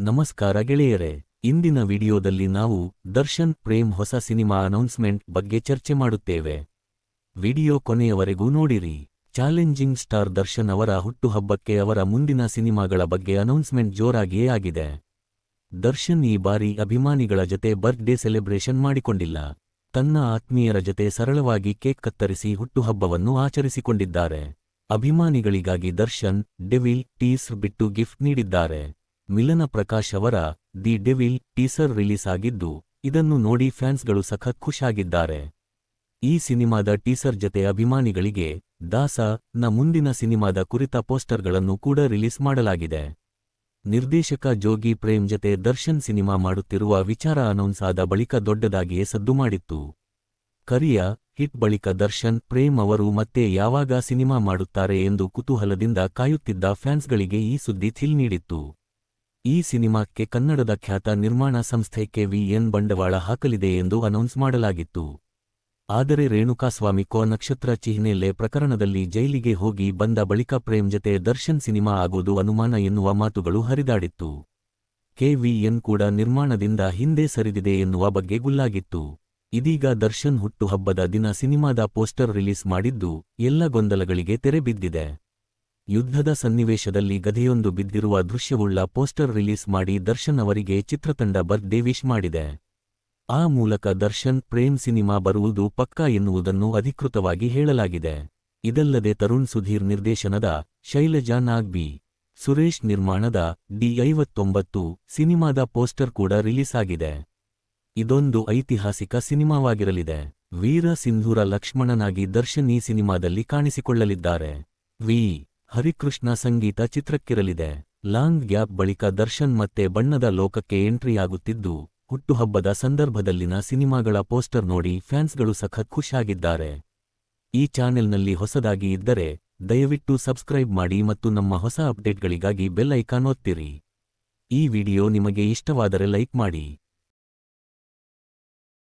ನಮಸ್ಕಾರ ಗೆಳೆಯರೆ, ಇಂದಿನ ವಿಡಿಯೋದಲ್ಲಿ ನಾವು ದರ್ಶನ್ ಪ್ರೇಮ್ ಹೊಸ ಸಿನಿಮಾ ಅನೌನ್ಸ್ಮೆಂಟ್ ಬಗ್ಗೆ ಚರ್ಚೆ ಮಾಡುತ್ತೇವೆ. ವಿಡಿಯೋ ಕೊನೆಯವರೆಗೂ ನೋಡಿರಿ. ಚಾಲೆಂಜಿಂಗ್ ಸ್ಟಾರ್ ದರ್ಶನ್ ಅವರ ಹುಟ್ಟುಹಬ್ಬಕ್ಕೆ ಅವರ ಮುಂದಿನ ಸಿನಿಮಾಗಳ ಬಗ್ಗೆ ಅನೌನ್ಸ್ಮೆಂಟ್ ಜೋರಾಗಿಯೇ ಆಗಿದೆ. ದರ್ಶನ್ ಈ ಬಾರಿ ಅಭಿಮಾನಿಗಳ ಜತೆ ಬರ್ತ್ಡೇ ಸೆಲೆಬ್ರೇಷನ್ ಮಾಡಿಕೊಂಡಿಲ್ಲ. ತನ್ನ ಆತ್ಮೀಯರ ಜತೆ ಸರಳವಾಗಿ ಕೇಕ್ ಕತ್ತರಿಸಿ ಹುಟ್ಟುಹಬ್ಬವನ್ನು ಆಚರಿಸಿಕೊಂಡಿದ್ದಾರೆ. ಅಭಿಮಾನಿಗಳಿಗಾಗಿ ದರ್ಶನ್ ಡೆವಿಲ್ ಟೀಸರ್ ಬಿಟ್ಟು ಗಿಫ್ಟ್ ನೀಡಿದ್ದಾರೆ. ಮಿಲನ ಪ್ರಕಾಶ್ ಅವರ ದಿ ಡೆವಿಲ್ ಟೀಸರ್ ರಿಲೀಸ್ ಆಗಿದ್ದು, ಇದನ್ನು ನೋಡಿ ಫ್ಯಾನ್ಸ್ಗಳು ಸಖತ್ ಖುಷಾಗಿದ್ದಾರೆ. ಈ ಸಿನಿಮಾದ ಟೀಸರ್ ಜತೆ ಅಭಿಮಾನಿಗಳಿಗೆ ದಾಸ ನ ಮುಂದಿನ ಸಿನಿಮಾದ ಕುರಿತ ಪೋಸ್ಟರ್ಗಳನ್ನು ಕೂಡ ರಿಲೀಸ್ ಮಾಡಲಾಗಿದೆ. ನಿರ್ದೇಶಕ ಜೋಗಿ ಪ್ರೇಮ್ ಜತೆ ದರ್ಶನ್ ಸಿನಿಮಾ ಮಾಡುತ್ತಿರುವ ವಿಚಾರ ಅನೌನ್ಸ್ ಆದ ಬಳಿಕ ದೊಡ್ಡದಾಗಿಯೇ ಸದ್ದು ಮಾಡಿತ್ತು. ಕರಿಯ ಹಿಟ್ ಬಳಿಕ ದರ್ಶನ್ ಪ್ರೇಮ್ ಅವರು ಮತ್ತೆ ಯಾವಾಗ ಸಿನಿಮಾ ಮಾಡುತ್ತಾರೆ ಎಂದು ಕುತೂಹಲದಿಂದ ಕಾಯುತ್ತಿದ್ದ ಫ್ಯಾನ್ಸ್ಗಳಿಗೆ ಈ ಸುದ್ದಿ ಥ್ರಿಲ್ ನೀಡಿತ್ತು. ಈ ಸಿನಿಮಾಕ್ಕೆ ಕನ್ನಡದ ಖ್ಯಾತ ನಿರ್ಮಾಣ ಸಂಸ್ಥೆ KVN ಬಂಡವಾಳ ಹಾಕಲಿದೆ ಎಂದು ಅನೌನ್ಸ್ ಮಾಡಲಾಗಿತ್ತು. ಆದರೆ ರೇಣುಕಾಸ್ವಾಮಿ ಕೋ ನಕ್ಷತ್ರ ಚಿಹ್ನೆಲೆ ಪ್ರಕರಣದಲ್ಲಿ ಜೈಲಿಗೆ ಹೋಗಿ ಬಂದ ಬಳಿಕ ಪ್ರೇಮ್ ಜತೆ ದರ್ಶನ್ ಸಿನಿಮಾ ಆಗೋದು ಅನುಮಾನ ಎನ್ನುವ ಮಾತುಗಳು ಹರಿದಾಡಿತ್ತು. KVN ಕೂಡ ನಿರ್ಮಾಣದಿಂದ ಹಿಂದೆ ಸರಿದಿದೆ ಎನ್ನುವ ಬಗ್ಗೆ ಗುಲ್ಲಾಗಿತ್ತು. ಇದೀಗ ದರ್ಶನ್ ಹುಟ್ಟುಹಬ್ಬದ ದಿನ ಸಿನಿಮಾದ ಪೋಸ್ಟರ್ ರಿಲೀಸ್ ಮಾಡಿದ್ದು ಎಲ್ಲ ಗೊಂದಲಗಳಿಗೆ ತೆರೆ ಬಿದ್ದಿದೆ. ಯುದ್ಧದ ಸನ್ನಿವೇಶದಲ್ಲಿ ಗದೆಯೊಂದು ಬಿದ್ದಿರುವ ದೃಶ್ಯವುಳ್ಳ ಪೋಸ್ಟರ್ ರಿಲೀಸ್ ಮಾಡಿ ದರ್ಶನ್ ಅವರಿಗೆ ಚಿತ್ರತಂಡ ಬರ್ತ್ಡೇ ವಿಶ್ ಮಾಡಿದೆ. ಆ ಮೂಲಕ ದರ್ಶನ್ ಪ್ರೇಮ್ ಸಿನಿಮಾ ಬರುವುದು ಪಕ್ಕಾ ಎನ್ನುವುದನ್ನು ಅಧಿಕೃತವಾಗಿ ಹೇಳಲಾಗಿದೆ. ಇದಲ್ಲದೆ ತರುಣ್ ಸುಧೀರ್ ನಿರ್ದೇಶನದ ಶೈಲಜಾ ನಾಗ್ ಸುರೇಶ್ ನಿರ್ಮಾಣದ D59 ಸಿನಿಮಾದ ಪೋಸ್ಟರ್ ಕೂಡ ರಿಲೀಸ್ ಆಗಿದೆ. ಇದೊಂದು ಐತಿಹಾಸಿಕ ಸಿನಿಮಾವಾಗಿರಲಿದೆ. ವೀರ ಸಿಂಧೂರ ಲಕ್ಷ್ಮಣನಾಗಿ ದರ್ಶನ್ ಈ ಸಿನಿಮಾದಲ್ಲಿ ಕಾಣಿಸಿಕೊಳ್ಳಲಿದ್ದಾರೆ. ವಿ ಹರಿಕೃಷ್ಣ ಸಂಗೀತ ಚಿತ್ರಕ್ಕಿರಲಿದೆ. ಲಾಂಗ್ ಗ್ಯಾಪ್ ಬಳಿಕ ದರ್ಶನ್ ಮತ್ತೆ ಬಣ್ಣದ ಲೋಕಕ್ಕೆ ಎಂಟ್ರಿಯಾಗುತ್ತಿದ್ದು, ಹುಟ್ಟುಹಬ್ಬದ ಸಂದರ್ಭದಲ್ಲಿನ ಸಿನಿಮಾಗಳ ಪೋಸ್ಟರ್ ನೋಡಿ ಫ್ಯಾನ್ಸ್ಗಳು ಸಖತ್ ಖುಷಾಗಿದ್ದಾರೆ. ಈ ಚಾನೆಲ್ನಲ್ಲಿ ಹೊಸದಾಗಿ ಇದ್ದರೆ ದಯವಿಟ್ಟು ಸಬ್ಸ್ಕ್ರೈಬ್ ಮಾಡಿ ಮತ್ತು ನಮ್ಮ ಹೊಸ ಅಪ್ಡೇಟ್ಗಳಿಗಾಗಿ ಬೆಲ್ ಐಕಾನ್ ಒತ್ತಿರಿ. ಈ ವಿಡಿಯೋ ನಿಮಗೆ ಇಷ್ಟವಾದರೆ ಲೈಕ್ ಮಾಡಿ.